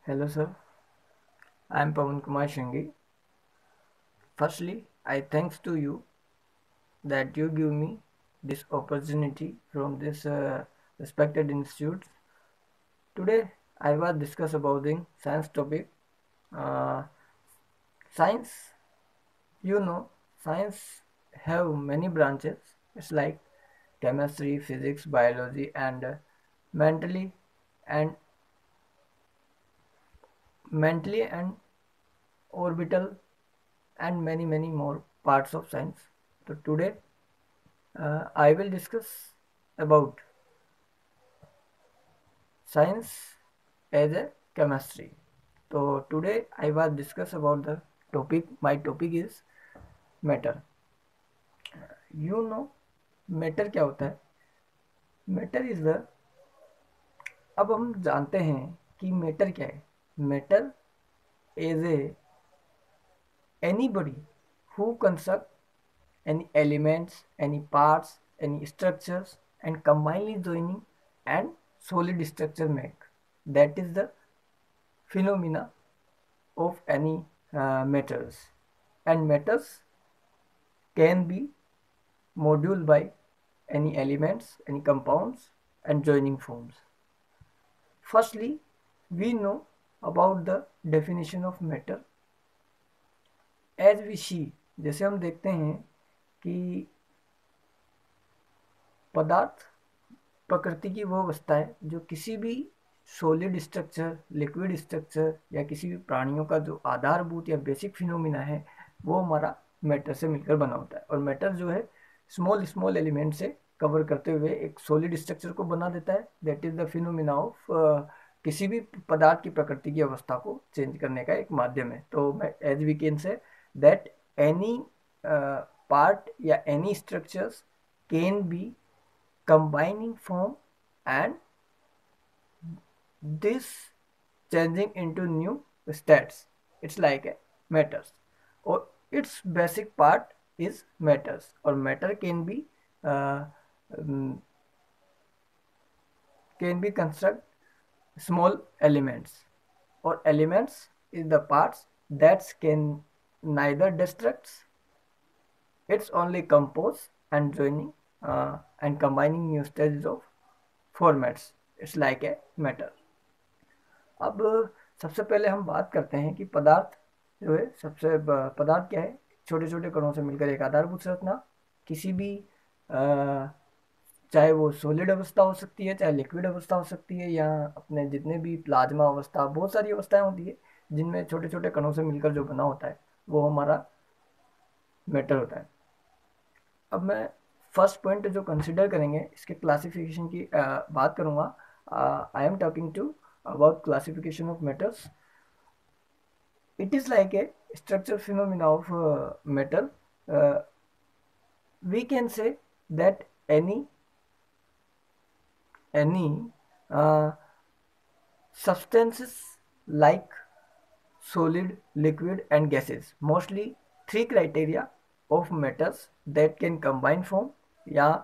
Hello, sir. I am Pawan Kumar Shingi. Firstly, I thanks to you that you give me this opportunity from this respected institute. Today, I will discuss about the science topic. Uh, Science, you know, science have many branches. It's like chemistry, physics, biology, and mentally and mentally and orbital and many more parts of science. So today I will discuss about science as a chemistry. So today I will discuss about the topic. My topic is matter. You know matter क्या होता है? Matter is the अब हम जानते हैं कि matter क्या है. Matter is a anybody who construct any elements, any parts, any structures and combinely joining and solid structure make. That is the phenomena of any matters. And matters can be moduled by any elements, any compounds and joining forms. Firstly, we know about the definition of matter. As we see, जैसे हम देखते हैं कि पदार्थ प्रकृति की वो अवस्था है जो किसी भी सॉलिड स्ट्रक्चर, लिक्विड स्ट्रक्चर या किसी भी प्राणियों का जो आधारभूत या बेसिक फिनोमिना है वो हमारा मैटर से मिलकर बना होता है. और मैटर जो है स्मॉल स्मॉल एलिमेंट से कवर करते हुए एक सॉलिड स्ट्रक्चर को बना देता है. That is the phenomena of किसी भी पदार्थ की प्रकृति की अवस्था को चेंज करने का एक माध्यम है. तो मैं as we can say that any part या any structures can be combining form and this changing into new states. It's like a matters or its basic part is matters or matter uh, um, can be construct small elements or elements is the parts that can neither destructs, it's only compose and joining and combining new stages of formats. It's like a matter. अब सबसे पहले हम बात करते हैं कि पदार्थ जो है पदार्थ क्या है. छोटे छोटे कणों से मिलकर एक आधारभूत संरचना किसी भी चाहे वो सॉलिड अवस्था हो सकती है, चाहे लिक्विड अवस्था हो सकती है या अपने जितने भी प्लाज्मा अवस्था, बहुत सारी अवस्थाएं होती है जिनमें छोटे छोटे कणों से मिलकर जो बना होता है वो हमारा मैटर होता है. अब मैं फर्स्ट पॉइंट जो कंसिडर करेंगे इसके क्लासिफिकेशन की बात करूंगा. I am talking to about classification of matters. It is like a structural phenomena of matter. Uh, we can say that any uh, substances like solid, liquid, and gases. Mostly three criteria of matters that can combine form या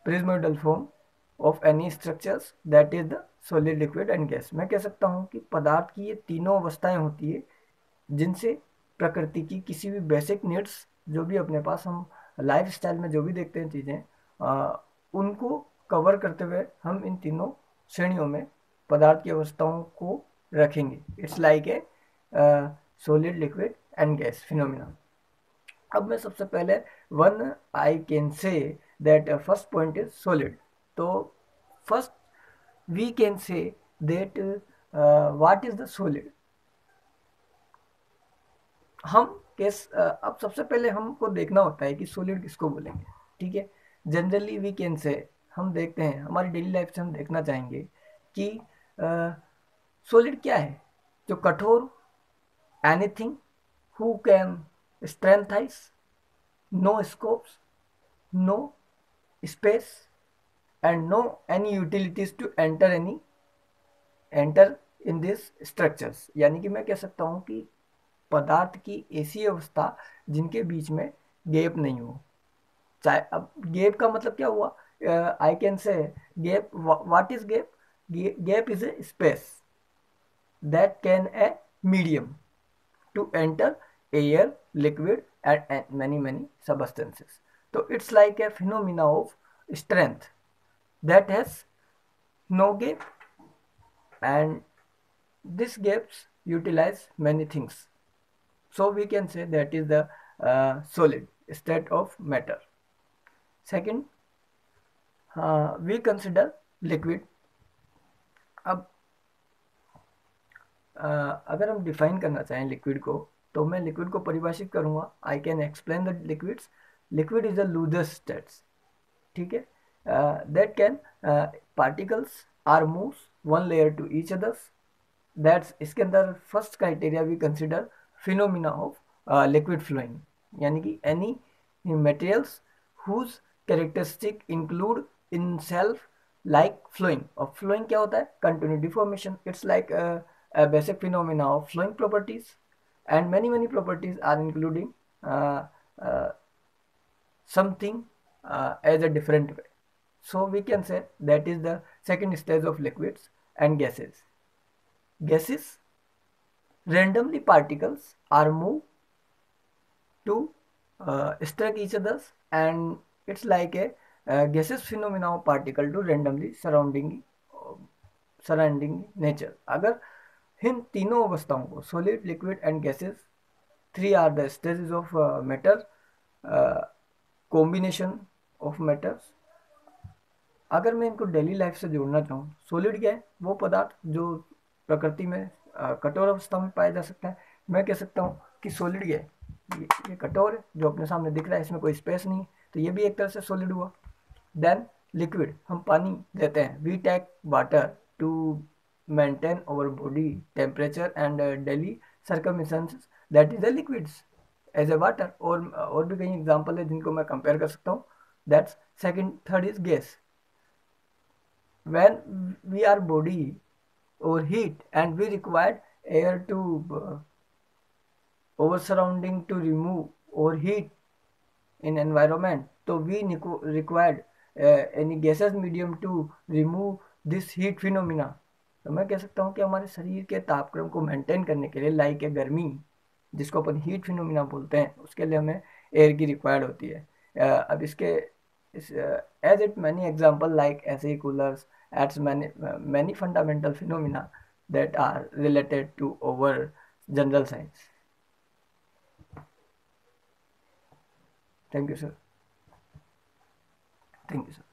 prismoidal form of any structures that is the solid, liquid and gas. मैं कह सकता हूँ कि पदार्थ की ये तीनों अवस्थाएं होती है जिनसे प्रकृति की किसी भी बेसिक नीड्स जो भी अपने पास हम लाइफ स्टाइल में जो भी देखते हैं चीज़ें उनको कवर करते हुए हम इन तीनों श्रेणियों में पदार्थ की अवस्थाओं को रखेंगे. It's like a solid, liquid and gas phenomena. अब मैं सबसे पहले one I can say that first point is solid. तो first we can say that what is the solid. हम अब सबसे पहले हमको देखना होता है कि सॉलिड किसको बोलेंगे. ठीक है, जनरली वी कैन से हम देखते हैं हमारी डेली लाइफ से हम देखना चाहेंगे कि सॉलिड क्या है. जो कठोर, anything who can strengthise, no scopes, no space and no any utilities to enter in this structures. यानी कि मैं कह सकता हूँ कि पदार्थ की ऐसी अवस्था जिनके बीच में गैप नहीं हो. चाहे अब गैप का मतलब क्या हुआ, आई कैन से gap, what is gap. Gap is a space that can a medium to enter air, liquid, and many substances. So it's like a phenomena of strength that has no gap, and this gaps utilize many things. So we can say that is the solid state of matter. Second, we consider liquid. अब अगर हम define करना चाहें liquid को, तो मैं liquid को परिभाषित करूंगा. I can explain the liquids. Liquid is a looser states. ठीक है. That can particles are moves one layer to each others. That's इसके अंदर first criteria we consider phenomena of liquid flowing, यानी कि any materials whose characteristic include in self like flowing. और flowing क्या होता है? Continuity formation. It's like a basic phenomena of flowing properties, and many properties are including uh, uh, something as a different way. So we can say that is the second stage of liquids and gases. Gases, randomly particles are moved to struck each others, and it's like a gaseous phenomena of particle to randomly surrounding nature. अगर इन तीनों अवस्थाओं को, solid, liquid and gases, three are the stages of matter, combination of matters. अगर मैं इनको daily life से जोड़ना चाहूँ, सॉलिड क्या है? वो पदार्थ जो प्रकृति में कठोर अवस्था में पाया जा सकता है. मैं कह सकता हूँ कि सॉलिड क्या है? ये कठोर है, जो अपने सामने दिख रहा है, इसमें कोई स्पेस नहीं है, तो ये भी एक तरह से सॉलिड हुआ. देन लिक्विड, हम पानी लेते हैं. We take water to maintain our body temperature and daily circumstances. That is the liquids as a water. और भी कई एग्जांपल है जिनको मैं कंपेयर कर सकता हूँ. That's second. Third is gas. when we are body or heat and we required air to over surrounding to remove or heat in environment, so we required any gaseous medium to remove this heat phenomena. तो मैं कह सकता हूँ कि हमारे शरीर के तापक्रम को मेंटेन करने के लिए, लाइक ए गर्मी जिसको अपन हीट फिनोमिना बोलते हैं, उसके लिए हमें एयर की रिक्वायर्ड होती है. अब इसके as it many example like ऐसे ही coolers etc many fundamental phenomena that are related to our general science. Thank you, sir. Thank you, sir.